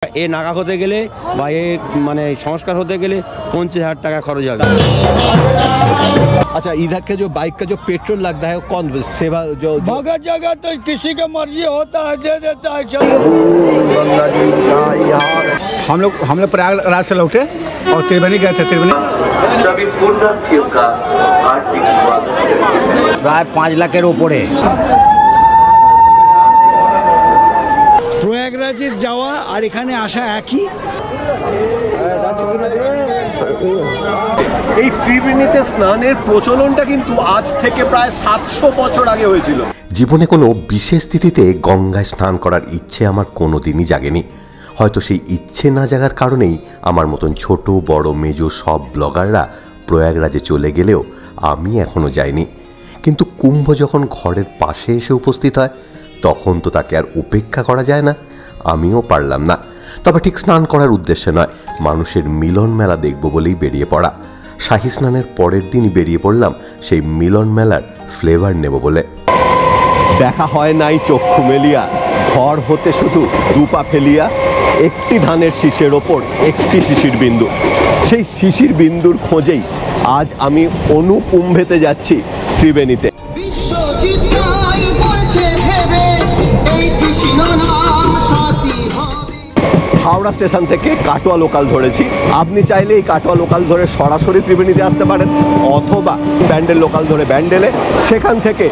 এ নাগা হতে গেলে বা এ মানে সংস্कार होते गले 50,000 টাকা खर्च হবে। अच्छा, इधर के जो बाइक का जो पेट्रोल लगता है कौन सेवा जो मगर जगह तो किसी का मर्जी होता है दे देता है। हम लोग प्रयागराज से लौटे और त्रिवेणी गए थे। त्रिवेणी सभी पुण्यार्थियों का हार्दिक स्वागत है। प्राय 5 लाखेर ऊपरे প্রয়াগরাজে যাওয়া আর এখানে আসা একই। এই ত্রিবেণীতে স্নানের প্রচলনটা কিন্তু আজ থেকে প্রায় 700 বছর আগে হয়েছিল। জীবনে কোনো বিশেষ তিথিতে গঙ্গায় স্নান করার ইচ্ছে আমার কোনোদিনই জাগেনি। হয়তো সেই ইচ্ছে না জাগার কারণেই আমার মতন ছোট বড় মেজো সব ব্লগাররা প্রয়াগরাজে চলে গেলেও আমি এখনো যাইনি। কিন্তু কুম্ভ যখন ঘরের পাশে এসে উপস্থিত হয় তখন তো তাকে আর উপেক্ষা করা যায় না। আমিও পারলাম না, তবে ঠিক স্নান করার উদ্দেশ্যে নয়, মানুষের মিলন মেলা দেখব বলেই বেরিয়ে পড়া। শাহী স্নানের পরের দিনই বেরিয়ে পড়লাম সেই মিলন মেলার ফ্লেভার নেব বলে। দেখা হয় নাই চক্ষু মেলিয়া, ঘর হতে শুধু দুপা ফেলিয়া, একটি ধানের শীষের ওপর একটি শিশির বিন্দু। সেই শিশির বিন্দুর খোঁজেই আজ আমি অনুকুম্ভেতে যাচ্ছি ত্রিবেণীতে। হাওড়া স্টেশন থেকে কাটোয়া লোকাল ধরেছি। আপনি চাইলে এই কাটোয়া লোকাল ধরে সরাসরি ত্রিবেণীতে আসতে পারেন, অথবা ব্যান্ডেল লোকাল ধরে ব্যান্ডেলে, সেখান থেকে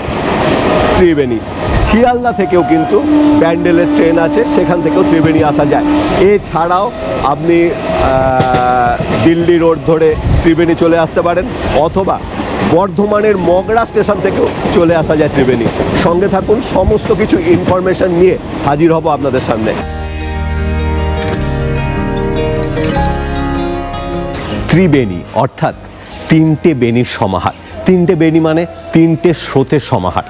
ত্রিবেণী। শিয়ালদা থেকেও কিন্তু ব্যান্ডেলের ট্রেন আছে, সেখান থেকেও ত্রিবেণী আসা যায়। এছাড়াও আপনি দিল্লি রোড ধরে ত্রিবেণী চলে আসতে পারেন, অথবা বর্ধমানের মগরা স্টেশন থেকেও চলে আসা যায় ত্রিবেণী। সঙ্গে থাকুন, সমস্ত কিছু ইনফরমেশন নিয়ে হাজির হব আপনাদের সামনে। ত্রিবেণী অর্থাৎ তিনটে বেণীর সমাহার। তিনটে বেণী মানে তিনটে স্রোতের সমাহার,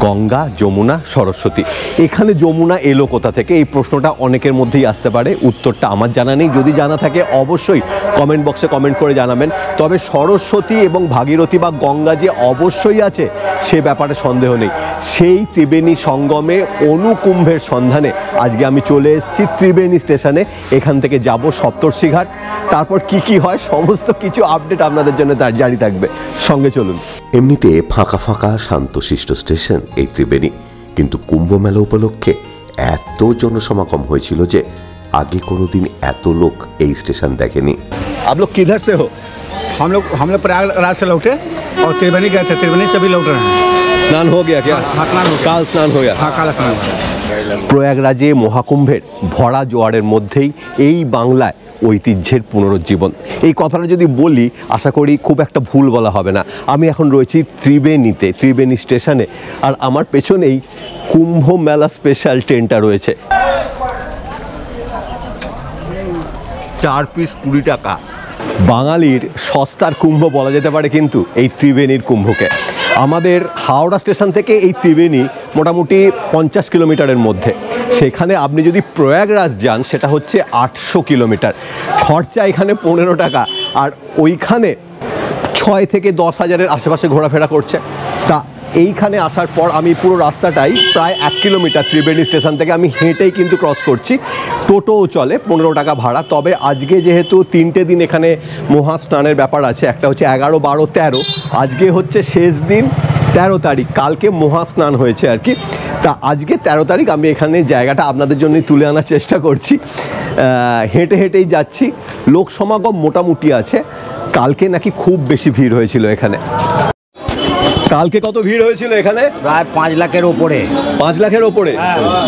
গঙ্গা, যমুনা, সরস্বতী। এখানে যমুনা এলো কোথা থেকে, এই প্রশ্নটা অনেকের মধ্যেই আসতে পারে। উত্তরটা আমার জানা নেই, যদি জানা থাকে অবশ্যই কমেন্ট বক্সে কমেন্ট করে জানাবেন। তবে সরস্বতী এবং ভাগীরথী বা গঙ্গা যে অবশ্যই আছে সে ব্যাপারে সন্দেহ নেই। সেই ত্রিবেণী সঙ্গমে অনুকুম্ভের সন্ধানে আজকে আমি চলে এসেছি ত্রিবেণী স্টেশনে। এখান থেকে যাব সপ্তর্ষিঘাট, তারপর কি কি হয় সমস্ত কিছু আপডেট আপনাদের জন্য জারি থাকবে। সঙ্গে চলুন। এমনিতে ফাঁকা ফাঁকা শান্তশিষ্ট স্টেশন এই ত্রিবেণী, কিন্তু কুম্ভ মেলা উপলক্ষে এত জনসমাগম হয়েছিল যে আগে কোনোদিন এত লোক এই স্টেশন দেখেনি। आप लोग किधर से हो? हम लोग प्रयागराज से लौटे और त्रिवेणी गए थे। त्रिवेणी से भी लौट रहे हैं। स्नान हो गया क्या? हाँ, स्नान हो गया। काल स्नान हो गया। हाँ, काल स्नान हो गया। প্রয়াগরাজে মহাকুম্ভের ভরা জোয়ারের মধ্যেই এই বাংলায় ঐতিহ্যের পুনরুজ্জীবন। এই কথাটা যদি বলি আশা করি খুব একটা ভুল বলা হবে না। আমি এখন রয়েছি ত্রিবেণীতে, ত্রিবেণী স্টেশনে, আর আমার পেছনেই কুম্ভ মেলা স্পেশাল ট্রেনটা রয়েছে। 4 পিস 20 টাকা। বাঙালির সস্তার কুম্ভ বলা যেতে পারে কিন্তু এই ত্রিবেণীর কুম্ভকে। আমাদের হাওড়া স্টেশন থেকে এই ত্রিবেণী মোটামুটি 50 কিলোমিটারের মধ্যে। সেখানে আপনি যদি প্রয়াগরাজ যান সেটা হচ্ছে 800 কিলোমিটার। খরচা এখানে 15 টাকা, আর ওইখানে 6 থেকে 10 হাজারের আশেপাশে ঘোরাফেরা করছে। তা এইখানে আসার পর আমি পুরো রাস্তাটাই প্রায় 1 কিলোমিটার ত্রিবেণী স্টেশন থেকে আমি হেঁটেই কিন্তু ক্রস করছি। টোটোও চলে, 15 টাকা ভাড়া। তবে আজকে যেহেতু 3টে দিন এখানে মহা স্নানের ব্যাপার আছে, একটা হচ্ছে 11, 12, 13, আজকে হচ্ছে শেষ দিন 13 তারিখ। কালকে মহা স্নান হয়েছে আর কি। তা আজকে 13 তারিখ আমি এখানে জায়গাটা আপনাদের জন্যই তুলে আনার চেষ্টা করছি। হেঁটে হেঁটেই যাচ্ছি। লোক সমাগম মোটামুটি আছে। কালকে নাকি খুব বেশি ভিড় হয়েছিল এখানে। কালকে কত ভিড় হয়েছিল এখানে? প্রায় 5 লাখের উপরে। 5 লাখের ওপরে।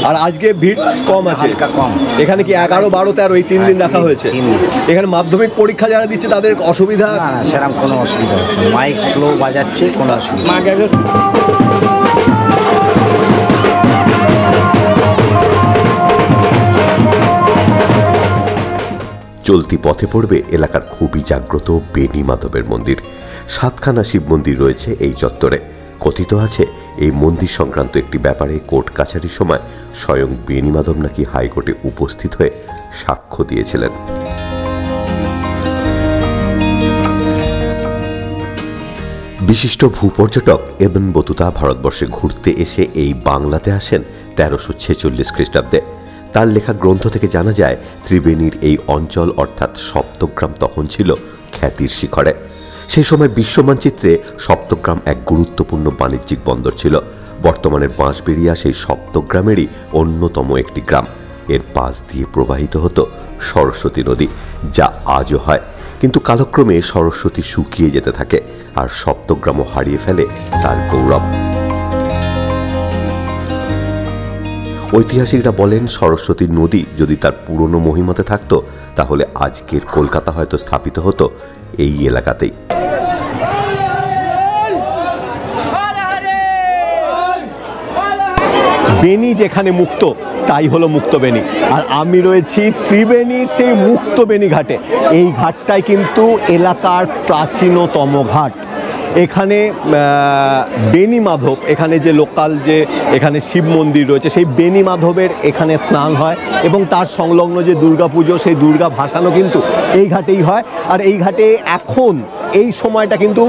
আর আজকে ভিড় কম আছে, কম। এখানে কি 11, 12, 13 এই 3 দিন রাখা হয়েছে? 3 দিন। এখানে মাধ্যমিক পরীক্ষা যারা দিচ্ছে তাদের অসুবিধা? না না, সেরকম কোনো অসুবিধা নেই। মাইক স্লো বাজাচ্ছে, কোনো অসুবিধা নেই। চলতি পথে পড়বে এলাকার খুবই জাগ্রত বেণী মাধবের মন্দির। 7খানা শিব মন্দির রয়েছে এই চত্বরে। কথিত আছে এই মন্দির সংক্রান্ত একটি ব্যাপারে কোর্ট কাছারির সময় স্বয়ং বেণী মাধব নাকি হাইকোর্টে উপস্থিত হয়ে সাক্ষ্য দিয়েছিলেন। বিশিষ্ট ভূপর্যটক এবন বতুতা ভারতবর্ষে ঘুরতে এসে এই বাংলাতে আসেন 1346 খ্রিস্টাব্দে। তার লেখা গ্রন্থ থেকে জানা যায় ত্রিবেণীর এই অঞ্চল অর্থাৎ সপ্তগ্রাম তখন ছিল খ্যাতির শিখরে। সেই সময় বিশ্বমানচিত্রে সপ্তগ্রাম এক গুরুত্বপূর্ণ বাণিজ্যিক বন্দর ছিল। বর্তমানের বাঁশবেড়িয়া সেই সপ্তগ্রামেরই অন্যতম একটি গ্রাম। এর পাশ দিয়ে প্রবাহিত হতো সরস্বতী নদী, যা আজও হয়। কিন্তু কালক্রমে সরস্বতী শুকিয়ে যেতে থাকে আর সপ্তগ্রামও হারিয়ে ফেলে তার গৌরব। ঐতিহাসিকরা বলেন সরস্বতী নদী যদি তার পুরনো মহিমাতে থাকত তাহলে আজকের কলকাতা হয়তো স্থাপিত হতো এই এলাকাতেই। বেনি যেখানে মুক্ত তাই হলো মুক্ত বেনি। আর আমি রয়েছি ত্রিবেণীর সেই মুক্ত বেনি ঘাটে। এই ঘাটটাই কিন্তু এলাকার প্রাচীনতম ঘাট। এখানে বেনি মাধব, এখানে যে লোকাল যে এখানে শিব মন্দির রয়েছে, সেই বেনি মাধবের এখানে স্নান হয় এবং তার সংলগ্ন যে দুর্গা পুজো, সেই দুর্গা ভাসানো কিন্তু এই ঘাটেই হয়। আর এই ঘাটে এখন এই সময়টা কিন্তু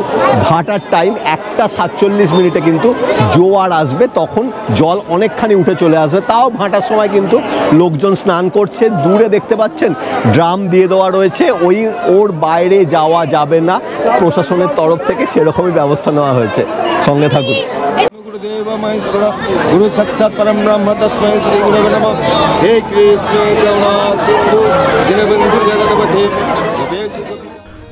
ভাটার টাইম, 1:47 কিন্তু জোয়ার আসবে, তখন জল অনেকখানি উঠে চলে আসবে। তাও ভাটার সময় কিন্তু লোকজন স্নান করছে। দূরে দেখতে পাচ্ছেন ড্রাম দিয়ে দেওয়া রয়েছে, ওর বাইরে যাওয়া যাবে না, প্রশাসনের তরফ থেকে সেরকমই ব্যবস্থা নেওয়া হয়েছে। সঙ্গে থাকুন। गुरुदेव महेश्वर गुरु साक्षात् परम ब्रह्म तस्मै श्री गुरुवे नमः। हे कृष्ण करुणा सिंधु दीनबंधु जगतपते।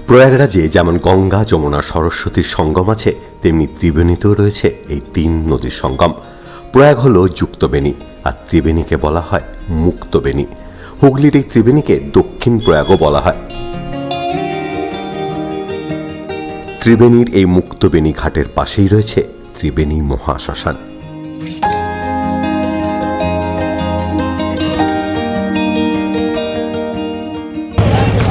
প্রয়াগরাজে যেমন গঙ্গা, যমুনা, সরস্বতীর সঙ্গম আছে, তেমনি ত্রিবেণীতেও রয়েছে এই 3 নদীর সঙ্গম। প্রয়াগ হল যুক্তবেণী আর ত্রিবেণীকে বলা হয় মুক্তবেণী। হুগলির এই ত্রিবেণীকে দক্ষিণ প্রয়াগও বলা হয়। ত্রিবেণীর এই মুক্তবেণী ঘাটের পাশেই রয়েছে ত্রিবেণী মহাশ্মশান।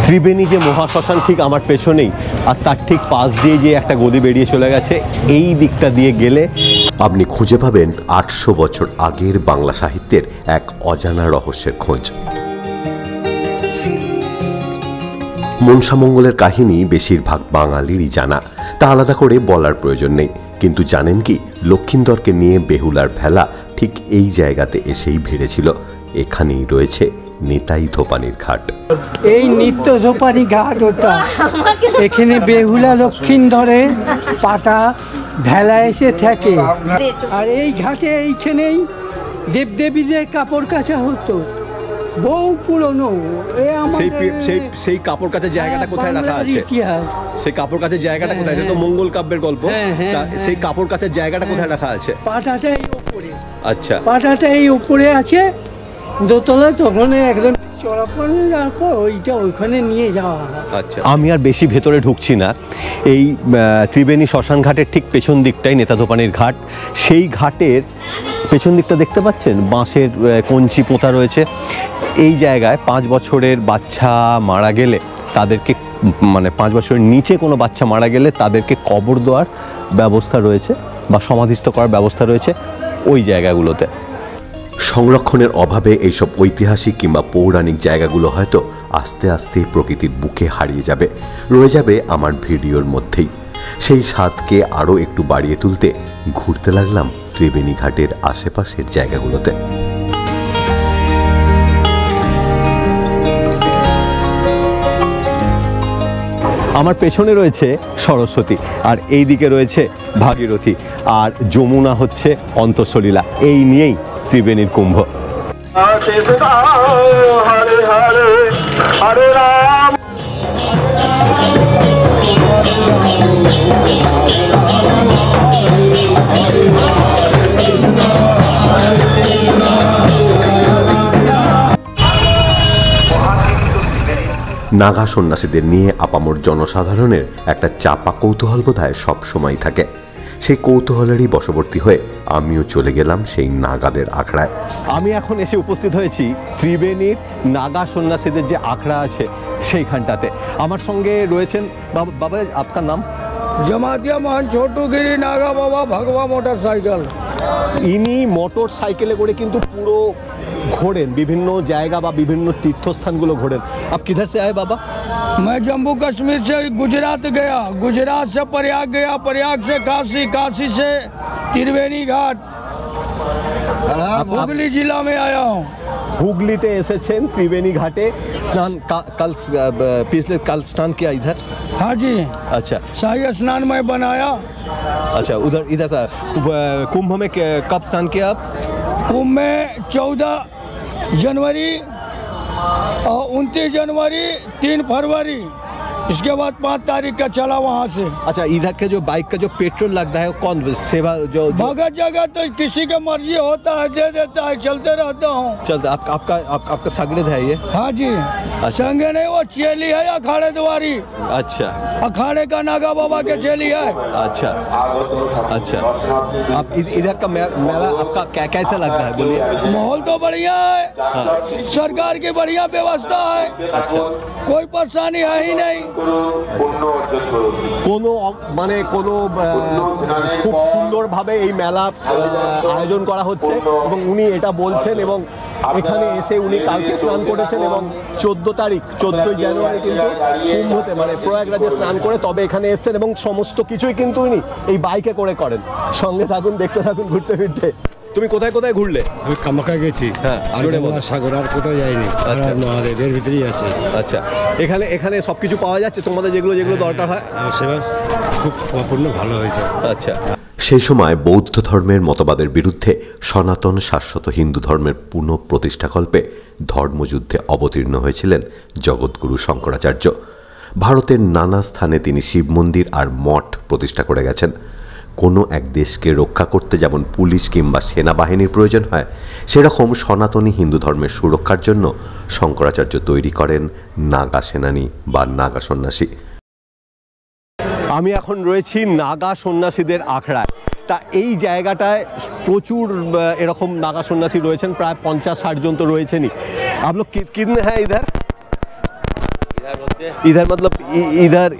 ত্রিবেণী যে মহাশ্মশান ঠিক আমার পেছনেই, আর তার ঠিক পাশ দিয়ে যে একটা গদি বেরিয়ে চলে গেছে, এই দিকটা দিয়ে গেলে আপনি খুঁজে পাবেন 800 বছর আগের বাংলা সাহিত্যের এক অজানা রহস্যের খোঁজ। মনসামঙ্গলের কাহিনী বেশিরভাগ বাঙালিরই জানা, তা আলাদা করে বলার প্রয়োজন নেই। কিন্তু জানেন কি, লক্ষিন্দরকে নিয়ে বেহুলার ভেলা ঠিক এই জায়গাতে এসেই ভিড়েছিল। এখানেই রয়েছে নিতাই ধোপানির ঘাট। এই নিত্য ধোপানি ঘাট ওটা, এখানে বেহুলা লক্ষিন্দরে পাটা ভেলা এসে থাকে। আর এই ঘাটে এইখানেই দেবদেবীদের কাপড় কাচা হতো, বহু পুরনো। সেই কাপড় কাচার জায়গাটা কোথায় রাখা আছে? সেই কাপড় কাচার জায়গাটা কোথায় আছে? তো মঙ্গল কাব্যের গল্প, সেই কাপড় কাচার জায়গাটা কোথায় রাখা আছে? পাটাটা এই উপরে। আচ্ছা, পাটাটা এই উপরে আছে দোতলায়, তখন একদম চড়া পড়ে, তারপর ওইটা ওইখানে নিয়ে যাওয়া হয়। আচ্ছা, আমি আর বেশি ভেতরে ঢুকছি না। এই ত্রিবেণী শ্মশান ঘাটের ঠিক পেছন দিকটাই নেতা ধোপানির ঘাট। সেই ঘাটের পেছন দিকটা দেখতে পাচ্ছেন বাঁশের কঞ্চি পোঁতা রয়েছে। এই জায়গায় 5 বছরের বাচ্চা মারা গেলে তাদেরকে, মানে 5 বছরের নিচে কোনো বাচ্চা মারা গেলে তাদেরকে কবর দেওয়ার ব্যবস্থা রয়েছে বা সমাধিস্থ করার ব্যবস্থা রয়েছে ওই জায়গাগুলোতে। সংরক্ষণের অভাবে এইসব ঐতিহাসিক কিংবা পৌরাণিক জায়গাগুলো হয়তো আস্তে আস্তে প্রকৃতির বুকে হারিয়ে যাবে, রয়ে যাবে আমার ভিডিওর মধ্যেই। সেই স্বাদকে আরও একটু বাড়িয়ে তুলতে ঘুরতে লাগলাম ত্রিবেণী ঘাটের আশেপাশের জায়গাগুলোতে। আমার পেছনে রয়েছে সরস্বতী, আর এই দিকে রয়েছে ভাগীরথী, আর যমুনা হচ্ছে অন্তঃসলীলা। এই নিয়েই ত্রিবেণীর কুম্ভ। হরে হরে হরে রাম। নাগা সন্ন্যাসীদের নিয়ে আপামর জনসাধারণের একটা চাপা কৌতূহল বোধহয় সবসময় থাকে। সেই কৌতূহলেরই বশবর্তী হয়ে আমিও চলে গেলাম সেই নাগাদের আখড়ায়। আমি এখন এসে উপস্থিত হয়েছি ত্রিবেণীর নাগা সন্ন্যাসীদের যে আখড়া আছে সেইখানটাতে। আমার সঙ্গে রয়েছেন বাবা, আপনার নাম? जमातिया मोहन छोटूगिरी नागा बाबा भगवा मोटरसाइकिल। ইনি মোটর সাইকেলে করে কিন্তু পুরো ঘোরেন, বিভিন্ন জায়গা বা বিভিন্ন তীর্থস্থানগুলো ঘোরেন। আপ কিধার সে আয়ে বাবা? मैं जम्मू कश्मीर से गुजरात गया, गुजरात से प्रयाग गया, प्रयाग से काशी, काशी से त्रिवेणी घाट, हुगली जिला में आया हूँ। হুগলিতে এসেছেন ত্রিবেণী घाटे स्नान पिछले कल स्नान किया इधर। हाँ जी, अच्छा शाही स्नान मैं बनाया। अच्छा इधर से कुंभ में कब स्नान किया आप? कुंभ में 14 जनवरी और 29 जनवरी 3 फरवरी, इसके बाद 5 तारीख का चला वहाँ से। अच्छा इधर के जो बाइक का जो पेट्रोल लगता है कौन सेवा जो भगत जगह तो किसी का मर्जी होता है दे देता है, चलते रहता हूँ। चलता आपका सागरेद है ये? हाँ जी, संगे नहीं, वो चेली है अखाड़े द्वारी। अच्छा अखाड़े का नागा बाबा के चेली है। अच्छा अच्छा आप इधर का मेला आपका कैसा लगता है बोलिए? माहौल तो बढ़िया है। हाँ। सरकार की बढ़िया व्यवस्था है। अच्छा कोई परेशानी है ही नहीं। কোনো মানে কোনো খুব সুন্দরভাবে এই মেলা আয়োজন করা হচ্ছে এবং উনি এটা বলছেন এবং এখানে এসে উনি কালকে স্নান করেছেন এবং 14 জানুয়ারি কিন্তু কুম্ভতে মানে প্রয়াগরাজে স্নান করে তবে এখানে এসেছেন এবং সমস্ত কিছুই কিন্তু উনি এই বাইকে করে করেন। সঙ্গে থাকুন, দেখতে থাকুন ঘুরতে ফিরতে। তুমি কোথায় কোথায় ঘুরলে? আমি কামাখ্যা গেছি, হ্যাঁ, আর সাগর আর কোথাও যাইনি। মহাদেব এর ভিতরেই আছে। আচ্ছা এখানে সবকিছু পাওয়া যাচ্ছে তোমাদের যেগুলো দরকার হয়? সেবা খুব সম্পূর্ণ ভালো হয়েছে। আচ্ছা সেই সময় বৌদ্ধ ধর্মের মতবাদের বিরুদ্ধে সনাতন শাশ্বত হিন্দু ধর্মের পুনঃপ্রতিষ্ঠাকল্পে ধর্মযুদ্ধে অবতীর্ণ হয়েছিলেন জগৎগুরু শঙ্করাচার্য। ভারতের নানা স্থানে তিনি শিব মন্দির আর মঠ প্রতিষ্ঠা করে গেছেন। কোনো এক দেশকে রক্ষা করতে যেমন পুলিশ কিংবা সেনাবাহিনীর প্রয়োজন হয়, সেরকম সনাতনী হিন্দু ধর্মের সুরক্ষার জন্য শঙ্করাচার্য তৈরি করেন নাগা সেনানী বা নাগা সন্ন্যাসী। আমি এখন রয়েছি নাগা সন্ন্যাসীদের আখড়ায়। তা এই জায়গাটায় প্রচুর এরকম নাগা সন্ন্যাসী রয়েছেন, প্রায় 50-60 জন তো রয়েছেনই। आप लोग कितने हैं इधर? इधर मतलब इधर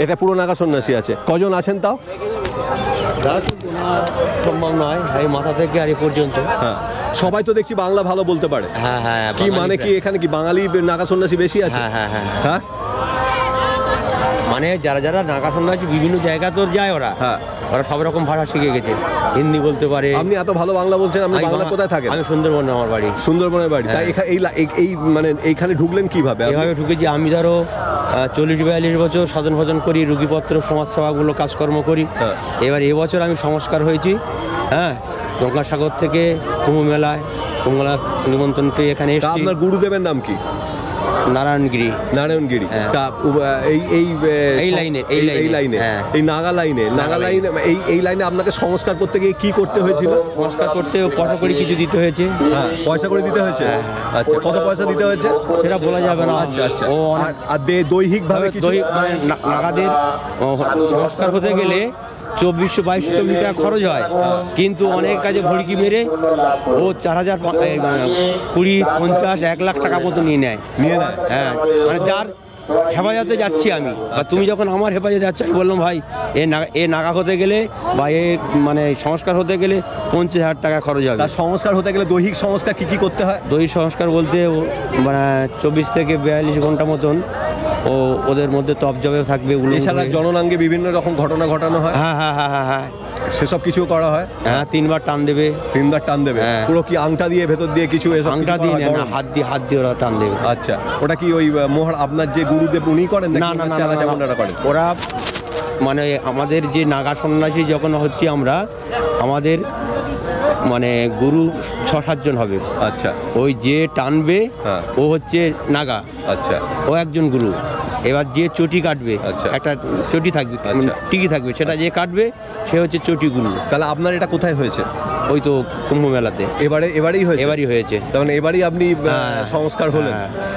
এটা পুরো নাগা সন্ন্যাসী আছে। কজন আছেন তাও? সম্ভব নয়, এই মাথা থেকে আর এ পর্যন্ত। হ্যাঁ, সবাই তো দেখছি বাংলা ভালো বলতে পারে। হ্যাঁ হ্যাঁ, কি মানে কি এখানে কি বাঙালি নাগা সন্ন্যাসী বেশি আছে? হ্যাঁ হ্যাঁ হ্যাঁ হ্যাঁ, মানে যারা নাগা সন্ন্যাসী বিভিন্ন জায়গা তো যায় ওরা। হ্যাঁ, ওরা সব রকম ভাষা শিখে গেছে, হিন্দি বলতে পারে। আপনি এত ভালো বাংলা বলছেন, আপনি বাংলা কোথায় থাকেন? আমি সুন্দরবনে আমার বাড়ি। সুন্দরবনের বাড়ি। তাই এই মানে এইখানে ঢুকলেন কিভাবে? এইভাবে ঢুকেছি আমি, ধরো 40-42 বছর সাধন ভজন করি, রুগীপত্র সমাজসেবাগুলো কাজকর্ম করি। এবার এবছর আমি সংস্কার হয়েছি। হ্যাঁ, গঙ্গাসাগর থেকে কুম্ভ মেলায় নিমন্ত্রণ পেয়ে এখানে এসেছি। আপনার গুরুদেবের নাম কি? নারায়ণগিরি। তা এই লাইনে এই নাগা লাইনে এই লাইনে আপনাকে সংস্কার করতে গিয়ে কি করতে হয়েছিল? সংস্কার করতে কত করে কিছু দিতে হয়েছে। হ্যাঁ, পয়সা করে দিতে হয়েছে। আচ্ছা, কত পয়সা দিতে হয়েছে সেটা বলা যাবে না। আচ্ছা আচ্ছা, আর দৈহিক ভাবে মানে নাগাদের সংস্কার হতে গেলে 2400-2200 টাকা খরচ হয়, কিন্তু অনেক কাজে ভড়কি মেরে ও 4000, 20, 50, 1 লাখ টাকা মতো নিয়ে নেয়। হ্যাঁ, মানে যার হেফাজতে যাচ্ছি আমি, বা তুমি যখন আমার হেফাজতে যাচ্ছ, আমি বললাম ভাই এ নাগা হতে গেলে বা মানে সংস্কার হতে গেলে 50,000 টাকা খরচ হবে। সংস্কার হতে গেলে দৈহিক সংস্কার কি করতে হয়? দৈহিক সংস্কার বলতে মানে 24 থেকে 42 ঘন্টা মতন ওদের মধ্যে তপ জবে থাকবে। এছাড়া জননাঙ্গে বিভিন্ন রকম ঘটনা ঘটানো হয়। হ্যাঁ হ্যাঁ হ্যাঁ হ্যাঁ হ্যাঁ, সেসব কিছু করা হয়। হ্যাঁ, 3 বার টান দেবে। 3 বার টান দেবে? পুরো কি আংটা দিয়ে ভেতর দিয়ে কিছু? আংটা দিয়ে না, হাত দিয়ে ওরা টান দেবে। আচ্ছা, ওটা কি ওই মোহর আপনার যে গুরুদেব উনি করেন? না না না, ওরা মানে আমাদের যে নাগা সন্ন্যাসী যখন হচ্ছে আমরা, আমাদের মানে গুরু 6-7 জন হবে। আচ্ছা, ওই যে টানবে ও হচ্ছে নাগা। আচ্ছা, ও একজন গুরু। এবার যে চটি কাটবে, একটা চটি থাকবে, টিকি থাকবে, সেটা যে কাটবে সে হচ্ছে চটি গুরু। তাহলে আপনার এটা কোথায় হয়েছে? ওই তো কুম্ভ মেলাতে। এবারেই হয়েছে। তার মানে এবারই আপনি সংস্কার হলেন।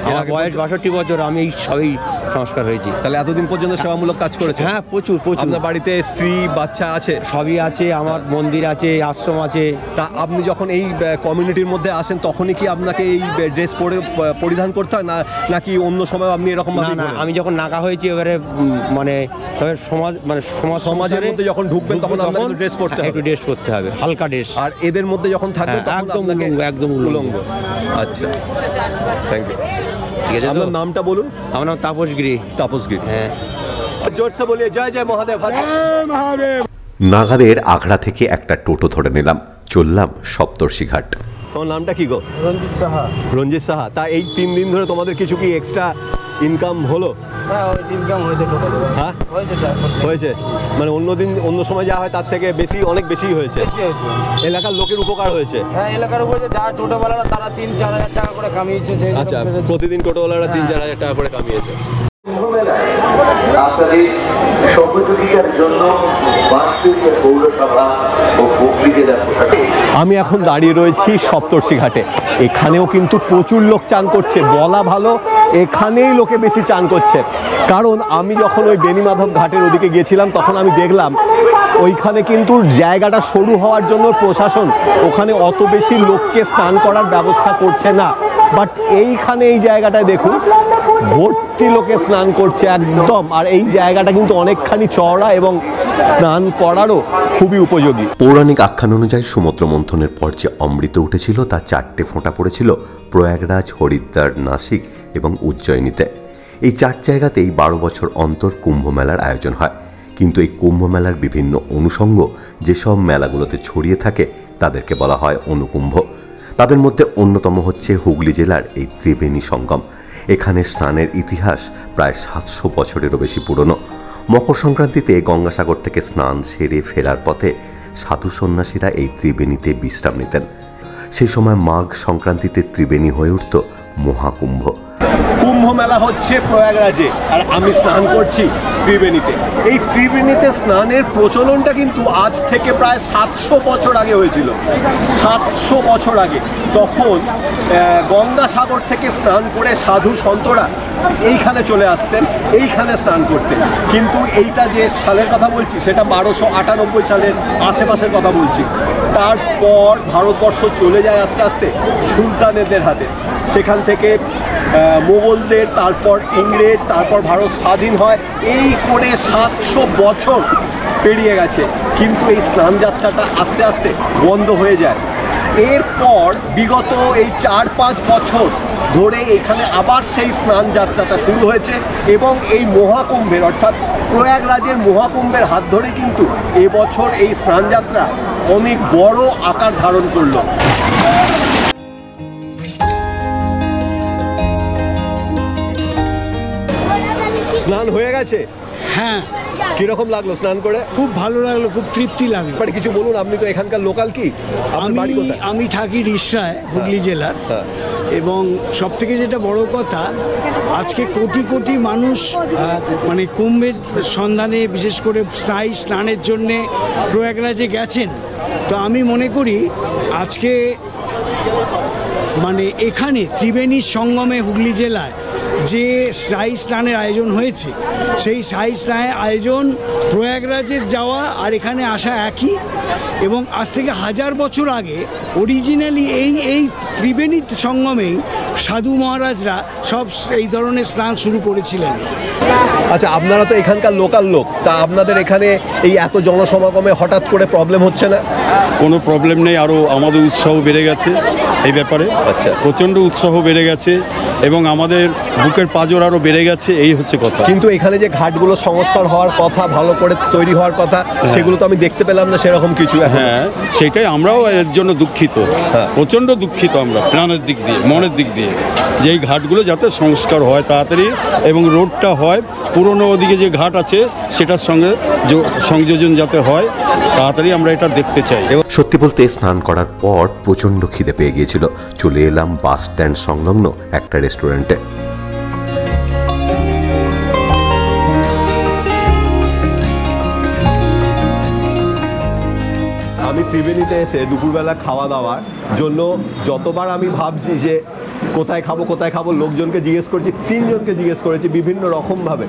আমার বয়স 62 বছর, আমি সবই সংস্কার হয়েছি। তাহলে এতদিন পর্যন্ত সেবামূলক কাজ করেছে? হ্যাঁ, প্রচুর। আপনার বাড়িতে স্ত্রী বাচ্চা আছে? সবই আছে, আমার মন্দির আছে, আশ্রম আছে। তা আপনি যখন এই কমিউনিটির মধ্যে আসেন তখনই কি আপনাকে এই ড্রেস পরিধান করতে হয় নাকি অন্য সময় আপনি এরকম? না, আমি যখন নাগা হয়েছি এবারে মানে সমাজের মধ্যে যখন ঢুকবেন তখন আপনাকে ড্রেস পরতে হবে, একটু ড্রেস করতে হবে, হালকা ড্রেস। আর এদের মধ্যে যখন থাকবেন একদম উলঙ্গ। আচ্ছা, থ্যাংক ইউ। ঠিক আছে, আপনার নামটা বলুন। আমার নাম তাপসগিরি। হ্যাঁ, জোরসে বলিয়ে জয় জয় মহাদেব। নাগাদের আখড়া থেকে একটা টোটো ধরে নিলাম, চললাম সপ্তর্ষি ঘাট। তোমার নামটা কি গো? রঞ্জিত সাহা। রঞ্জিত সাহা। তা এই 3 দিন ধরে তোমাদের কিছু কি এক্সট্রা ইনকাম হলো? হ্যাঁ, ইনকাম হয়েছে টোটাল। হ্যাঁ হয়েছে। হয়েছে, মানে অন্য সময় যা হয় তার থেকে বেশি, অনেক বেশি হয়েছে। এলাকার লোকের উপকার হয়েছে। হ্যাঁ, এলাকার উপরে যারা টোটোওয়ালারা তারা 3-4 হাজার টাকা করে কামিয়েছে। আচ্ছা, প্রতিদিন টোটোওয়ালারা 3-4 হাজার টাকা করে কামিয়েছে। আপনাদের সহযোগিতার জন্য বাঁশবেড়িয়া পৌরসভা ও হুগলি জেলা প্রশাসন। আমি এখন দাঁড়িয়ে রয়েছি সপ্তর্ষি ঘাটে। এখানেও কিন্তু প্রচুর লোক চান করছে, বলা ভালো এখানেই লোকে বেশি চান করছে। কারণ আমি যখন ওই বেণীমাধব ঘাটের ওদিকে গিয়েছিলাম তখন আমি দেখলাম ওইখানে কিন্তু জায়গাটা সরু হওয়ার জন্য প্রশাসন ওখানে অত বেশি লোককে স্নান করার ব্যবস্থা করছে না। বাট এইখানে এই জায়গাটায় দেখুন ভর্তি লোকে স্নান করছে একদম। আর এই জায়গাটা কিন্তু অনেকখানি চওড়া এবং স্নান করারও খুবই উপযোগী। পৌরাণিক আখ্যান অনুযায়ী সমুদ্র মন্থনের পর যে অমৃত উঠেছিল তার 4টে ফোঁটা পড়েছিল প্রয়াগরাজ, হরিদ্বার, নাসিক এবং উজ্জয়িনীতে। এই 4 জায়গাতেই 12 বছর অন্তর কুম্ভ মেলার আয়োজন হয়। কিন্তু এই কুম্ভ মেলার বিভিন্ন অনুষঙ্গ যেসব মেলাগুলোতে ছড়িয়ে থাকে তাদেরকে বলা হয় অনুকুম্ভ। তাদের মধ্যে অন্যতম হচ্ছে হুগলি জেলার এই ত্রিবেণী সঙ্গম। এখানে স্নানের ইতিহাস প্রায় 700 বছরেরও বেশি পুরনো। মকর সংক্রান্তিতে গঙ্গাসাগর থেকে স্নান সেরে ফেরার পথে সাধু সন্ন্যাসীরা এই ত্রিবেণীতে বিশ্রাম নিতেন। সেই সময় মাঘ সংক্রান্তিতে ত্রিবেণী হয়ে উঠত মহাকুম্ভ। কুম্ভ মেলা হচ্ছে প্রয়াগরাজে আর আমি স্নান করছি ত্রিবেণীতে। এই ত্রিবেণীতে স্নানের প্রচলনটা কিন্তু আজ থেকে প্রায় 700 বছর আগে হয়েছিল। 700 বছর আগে তখন গঙ্গাসাগর থেকে স্নান করে সাধু সন্তরা এইখানে চলে আসতেন, এইখানে স্নান করতেন। কিন্তু এইটা যে সালের কথা বলছি সেটা 1298 সালের আশেপাশের কথা বলছি। তারপর ভারতবর্ষ চলে যায় আস্তে আস্তে সুলতানেদের হাতে। সেখান থেকে মোগলদের, তারপর ইংরেজ, তারপর ভারত স্বাধীন হয়। এই করে 700 বছর পেরিয়ে গেছে, কিন্তু এই স্নান যাত্রাটা আস্তে আস্তে বন্ধ হয়ে যায়। এরপর বিগত এই 4-5 বছর ধরে এখানে আবার সেই স্নান যাত্রাটা শুরু হয়েছে এবং এই মহাকুম্ভের অর্থাৎ প্রয়াগরাজের মহাকুম্ভের হাত ধরে কিন্তু এবছর এই স্নান যাত্রা অনেক বড় আকার ধারণ করলো। স্নান হয়ে গেছে? হ্যাঁ। কিরকম লাগলো স্নান করে? খুব ভালো লাগলো, খুব তৃপ্তি লাগলো। বাট কিছু বলুন, আপনি তো এখানকার লোকাল। কি আমি থাকি রিষড়ায়, হুগলি জেলার। এবং সব থেকে যেটা বড় কথা, আজকে কোটি কোটি মানুষ মানে কুম্ভের সন্ধানে, বিশেষ করে স্নানের জন্যে প্রয়াগরাজে গেছেন। তো আমি মনে করি আজকে মানে এখানে ত্রিবেণীর সঙ্গমে হুগলি জেলায় যে শাহী স্নানের আয়োজন হয়েছে, সেই শাহী স্নানের আয়োজন প্রয়াগরাজের যাওয়া আর এখানে আসা একই। এবং আজ থেকে 1000 বছর আগে অরিজিনালি এই ত্রিবেণী সঙ্গমেই সাধু মহারাজরা সব এই ধরনের স্নান শুরু করেছিলেন। আচ্ছা, আপনারা তো এখানকার লোকাল লোক, তা আপনাদের এখানে এই এত জনসমাগমে হঠাৎ করে প্রবলেম হচ্ছে না? কোনো প্রবলেম নেই, আরও আমাদের উৎসাহ বেড়ে গেছে এই ব্যাপারে। আচ্ছা, প্রচণ্ড উৎসাহ বেড়ে গেছে এবং আমাদের বুকের পাঁজর আরও বেড়ে গেছে, এই হচ্ছে কথা। কিন্তু এখানে যে ঘাটগুলো সংস্কার হওয়ার কথা, ভালো করে তৈরি হওয়ার কথা, সেগুলো তো আমি দেখতে পেলাম না সেরকম কিছু। হ্যাঁ, সেটাই, আমরাও এর জন্য দুঃখিত, প্রচণ্ড দুঃখিত আমরা প্রাণের দিক দিয়ে, মনের দিক দিয়ে, যে এই ঘাটগুলো যাতে সংস্কার হয় তাড়াতাড়ি এবং রোডটা হয়, পুরনো ওদিকে যে ঘাট আছে সেটার সঙ্গে সংযোজন যাতে হয় তাড়াতাড়ি, আমরা এটা দেখতে চাই। সত্যি বলতে স্নান করার পর প্রচণ্ড খিদে পেয়ে গিয়েছিল। চলে এলাম বাস স্ট্যান্ড সংলগ্ন একটা রেস্টুরেন্টে। আমি ত্রিবেণীতে এসে দুপুরবেলা খাওয়া দাওয়ার জন্য যতবার আমি ভাবছি যে কোথায় খাবো, লোকজনকে জিজ্ঞেস করছি, 3 জনকে জিজ্ঞেস করেছি বিভিন্ন রকমভাবে,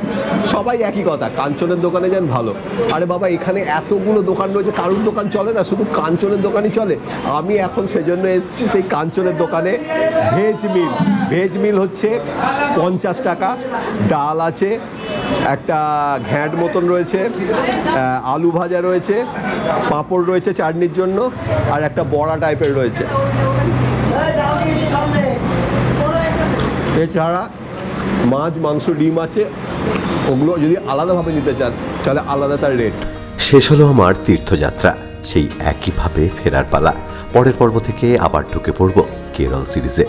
সবাই একই কথা, কাঞ্চনের দোকানে যান ভালো। আরে বাবা, এখানে এতগুলো দোকান রয়েছে, কারুর দোকান চলে না, শুধু কাঞ্চনের দোকানই চলে। আমি এখন সেজন্য এসেছি সেই কাঞ্চনের দোকানে। ভেজ মিল হচ্ছে 50 টাকা, ডাল আছে, একটা ঘ্যাঁট মতন রয়েছে, আলু ভাজা রয়েছে, পাঁপড় রয়েছে চাটনির জন্য, আর একটা বড়া টাইপের রয়েছে। এছাড়া মাছ, মাংস, ডিম আছে। ওগুলো যদি আলাদাভাবে নিতে চান তাহলে আলাদা তার রেট। শেষ হলো আমার তীর্থযাত্রা। সেই একইভাবে ফেরার পালা। পরের পর্ব থেকে আবার ঢুকে পড়ব কেরল সিরিজে।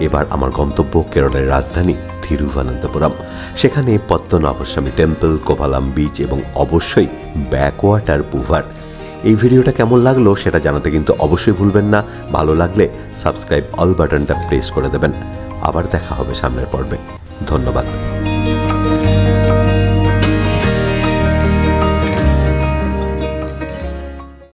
এবার আমার গন্তব্য কেরলের রাজধানী থিরুভানন্তপুরম। সেখানে পদ্মনাভস্বামী টেম্পল, কোভালাম বিচ এবং অবশ্যই ব্যাকওয়াটার পুভার। এই ভিডিওটা কেমন লাগলো সেটা জানাতে কিন্তু অবশ্যই ভুলবেন না। ভালো লাগলে সাবস্ক্রাইব অল বাটনটা প্রেস করে দেবেন। আবার দেখা হবে সামনের পর্বে। ধন্যবাদ।